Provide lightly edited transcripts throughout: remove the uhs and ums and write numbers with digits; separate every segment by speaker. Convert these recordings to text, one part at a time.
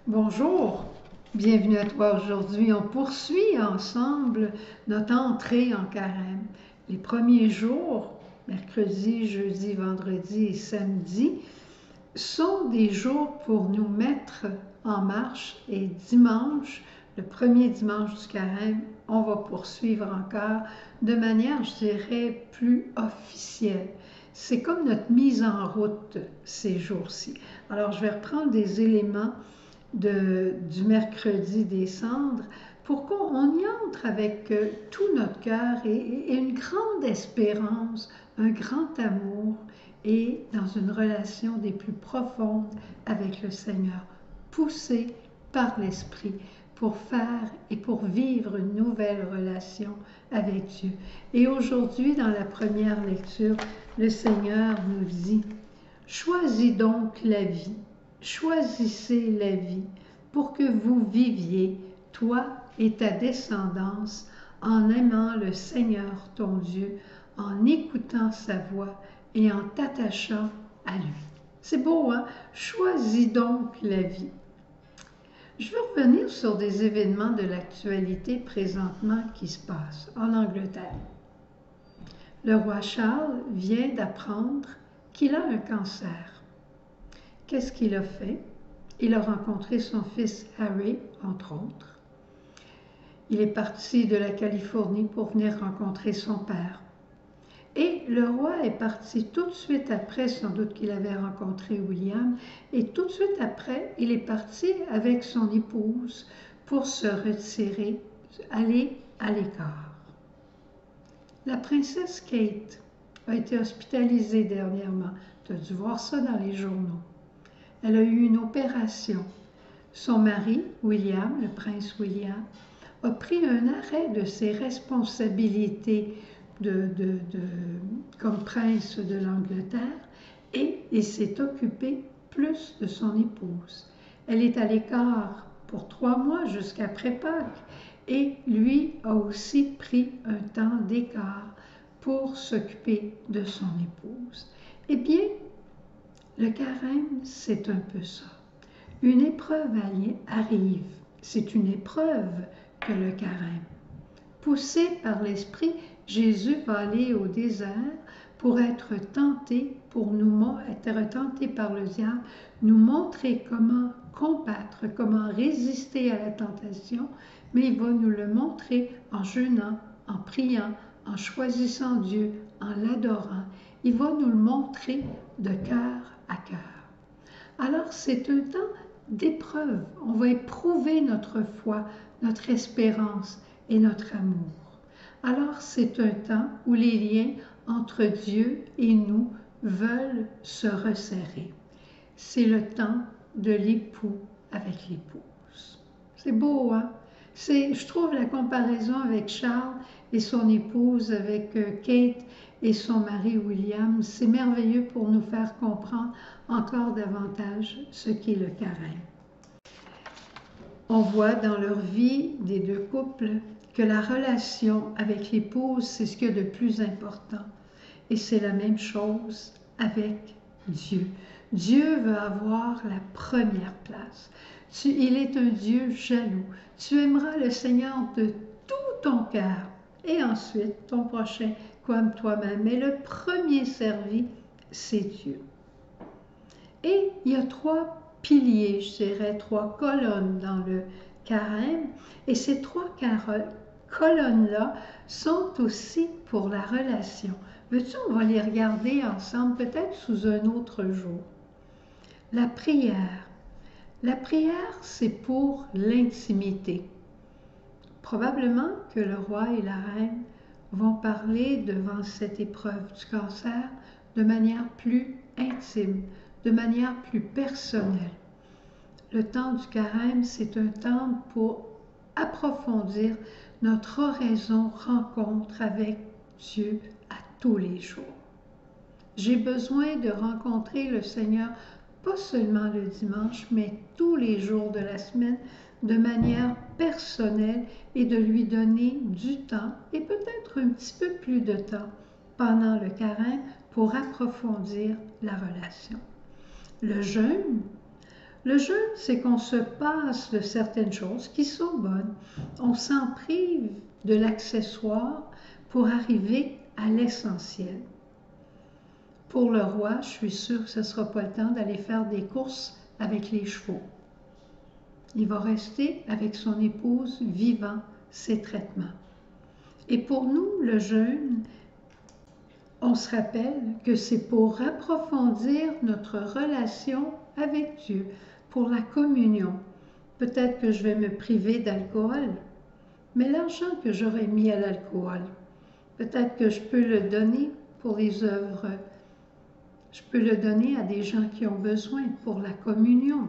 Speaker 1: Bonjour, bienvenue à toi aujourd'hui. On poursuit ensemble notre entrée en carême. Les premiers jours, mercredi, jeudi, vendredi et samedi, sont des jours pour nous mettre en marche et dimanche, le premier dimanche du carême, on va poursuivre encore de manière, je dirais, plus officielle. C'est comme notre mise en route ces jours-ci. Alors, je vais reprendre des éléments du mercredi des cendres pour qu'on y entre avec tout notre cœur et une grande espérance, un grand amour et dans une relation des plus profondes avec le Seigneur, poussé par l'Esprit pour faire et pour vivre une nouvelle relation avec Dieu. Et aujourd'hui, dans la première lecture, le Seigneur nous dit, « Choisis donc la vie. Choisissez la vie pour que vous viviez, toi et ta descendance, en aimant le Seigneur ton Dieu, en écoutant sa voix et en t'attachant à lui. » C'est beau, hein? Choisis donc la vie. Je veux revenir sur des événements de l'actualité présentement qui se passent en Angleterre. Le roi Charles vient d'apprendre qu'il a un cancer. Qu'est-ce qu'il a fait? Il a rencontré son fils Harry, entre autres. Il est parti de la Californie pour venir rencontrer son père. Et le roi est parti tout de suite après, sans doute qu'il avait rencontré William, et tout de suite après, il est parti avec son épouse pour se retirer, aller à l'écart. La princesse Kate a été hospitalisée dernièrement. Tu as dû voir ça dans les journaux. Elle a eu une opération. Son mari, William, le prince William, a pris un arrêt de ses responsabilités comme prince de l'Angleterre et il s'est occupé plus de son épouse. Elle est à l'écart pour 3 mois jusqu'après Pâques et lui a aussi pris un temps d'écart pour s'occuper de son épouse. Eh bien, le carême, c'est un peu ça. Une épreuve arrive. C'est une épreuve que le carême. Poussé par l'Esprit, Jésus va aller au désert pour être tenté, être tenté par le diable, nous montrer comment combattre, comment résister à la tentation, mais il va nous le montrer en jeûnant, en priant, en choisissant Dieu, en l'adorant. Il va nous le montrer de cœur à cœur. Alors, c'est un temps d'épreuve. On va éprouver notre foi, notre espérance et notre amour. Alors, c'est un temps où les liens entre Dieu et nous veulent se resserrer. C'est le temps de l'époux avec l'épouse. C'est beau, hein? Je trouve la comparaison avec Charles et son épouse, avec Kate et son mari William, c'est merveilleux pour nous faire comprendre encore davantage ce qu'est le carême. On voit dans leur vie des deux couples que la relation avec l'épouse, c'est ce qu'il y a de plus important. Et c'est la même chose avec Dieu. Dieu veut avoir la première place. Il est un Dieu jaloux. Tu aimeras le Seigneur de tout ton cœur. Et ensuite, ton prochain comme toi-même. Mais le premier servi, c'est Dieu. Et il y a 3 piliers, je dirais, 3 colonnes dans le carême. Et ces 3 colonnes-là sont aussi pour la relation. Veux-tu, on va les regarder ensemble, peut-être sous un autre jour. La prière. La prière, c'est pour l'intimité. Probablement que le roi et la reine vont parler devant cette épreuve du cancer de manière plus intime, de manière plus personnelle. Le temps du carême, c'est un temps pour approfondir notre oraison rencontre avec Dieu à tous les jours. J'ai besoin de rencontrer le Seigneur, pas seulement le dimanche, mais tous les jours de la semaine, de manière personnelle et de lui donner du temps et peut-être un petit peu plus de temps pendant le carême pour approfondir la relation. Le jeûne, Le jeûne, c'est qu'on se passe de certaines choses qui sont bonnes. On s'en prive de l'accessoire pour arriver à l'essentiel. Pour le roi, je suis sûre que ce ne sera pas le temps d'aller faire des courses avec les chevaux. Il va rester avec son épouse vivant ses traitements. Et pour nous, le jeûne, on se rappelle que c'est pour approfondir notre relation avec Dieu, pour la communion. Peut-être que je vais me priver d'alcool, mais l'argent que j'aurais mis à l'alcool, peut-être que je peux le donner pour les œuvres. Je peux le donner à des gens qui ont besoin pour la communion.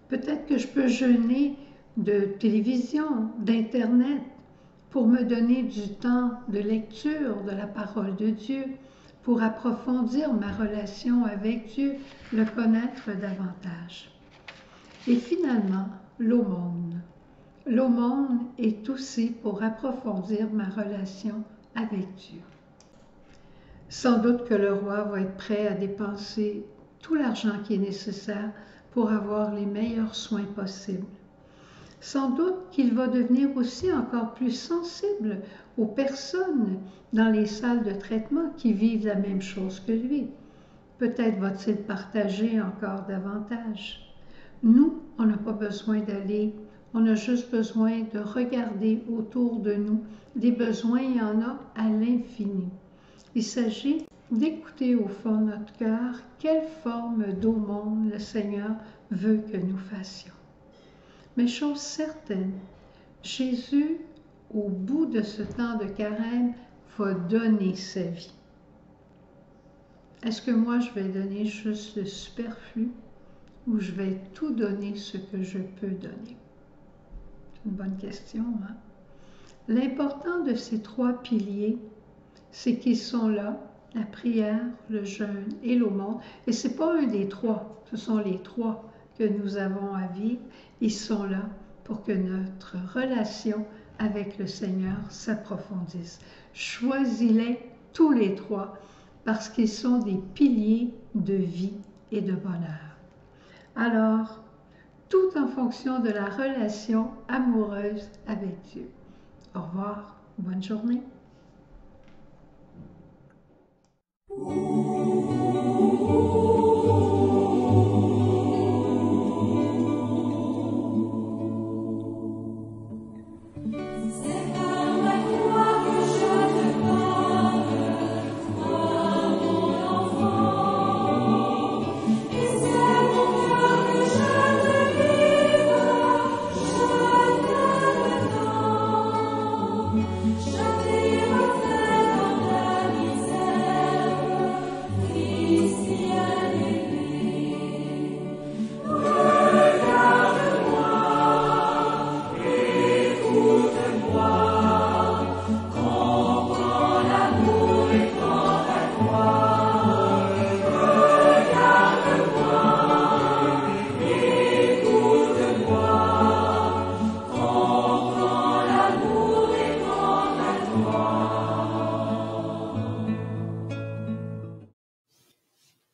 Speaker 1: Peut-être que je peux jeûner de télévision, d'Internet, pour me donner du temps de lecture de la parole de Dieu, pour approfondir ma relation avec Dieu, le connaître davantage. Et finalement, l'aumône. L'aumône est aussi pour approfondir ma relation avec Dieu. Sans doute que le roi va être prêt à dépenser tout l'argent qui est nécessaire pour avoir les meilleurs soins possibles. Sans doute qu'il va devenir aussi encore plus sensible aux personnes dans les salles de traitement qui vivent la même chose que lui. Peut-être va-t-il partager encore davantage. Nous, on n'a pas besoin d'aller, on a juste besoin de regarder autour de nous. Des besoins, il y en a à l'infini. Il s'agit d'écouter au fond de notre cœur quelle forme d'aumône le Seigneur veut que nous fassions. Mais chose certaine, Jésus, au bout de ce temps de carême, va donner sa vie. Est-ce que moi, je vais donner juste le superflu ou je vais tout donner ce que je peux donner? C'est une bonne question, hein? L'important de ces trois piliers, c'est qu'ils sont là, la prière, le jeûne et l'aumône. Et ce n'est pas un des trois, ce sont les trois que nous avons à vivre. Ils sont là pour que notre relation avec le Seigneur s'approfondisse. Choisis-les tous les trois parce qu'ils sont des piliers de vie et de bonheur. Alors, tout en fonction de la relation amoureuse avec Dieu. Au revoir, bonne journée.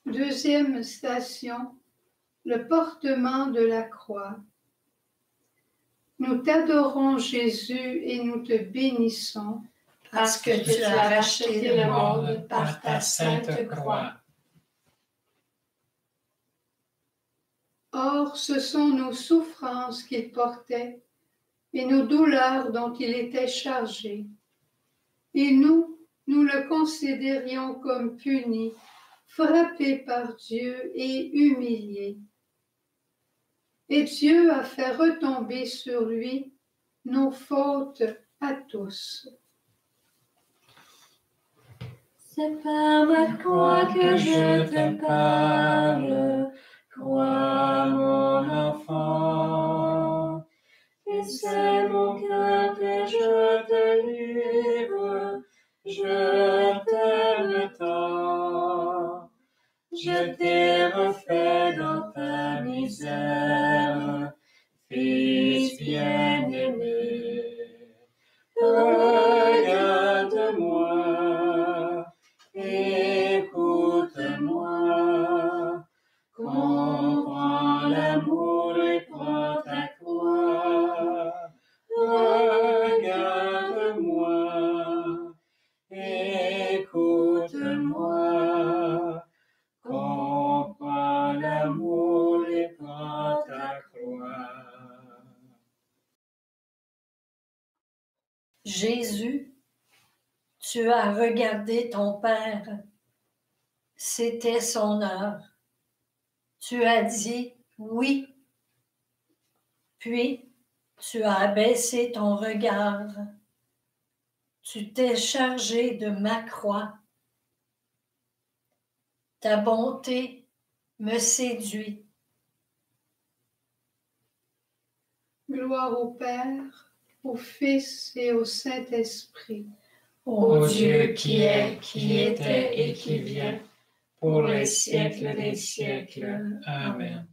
Speaker 1: Deuxième station, le portement de la croix. Nous t'adorons, Jésus, et nous te bénissons,
Speaker 2: parce que tu as racheté le monde par ta sainte croix.
Speaker 1: Or, ce sont nos souffrances qu'il portait et nos douleurs dont il était chargé. Et nous le considérions comme puni, frappé par Dieu et humilié. Et Dieu a fait retomber sur lui nos fautes à tous.
Speaker 2: C'est par ma croix que je te parle, crois mon enfant. Et c'est mon cœur que je te livre, je t'aime tant. Je t'ai refait dans ta misère, Fils bien-aimé. Regarde-moi, écoute-moi, comprends l'amour Jésus, tu as regardé ton Père. C'était son heure. Tu as dit oui. Puis, tu as abaissé ton regard. Tu t'es chargé de ma croix. Ta bonté me séduit.
Speaker 3: Gloire au Père, au Fils et au Saint-Esprit.
Speaker 2: Ô Dieu qui est, qui était et qui vient, pour les siècles des siècles. Amen.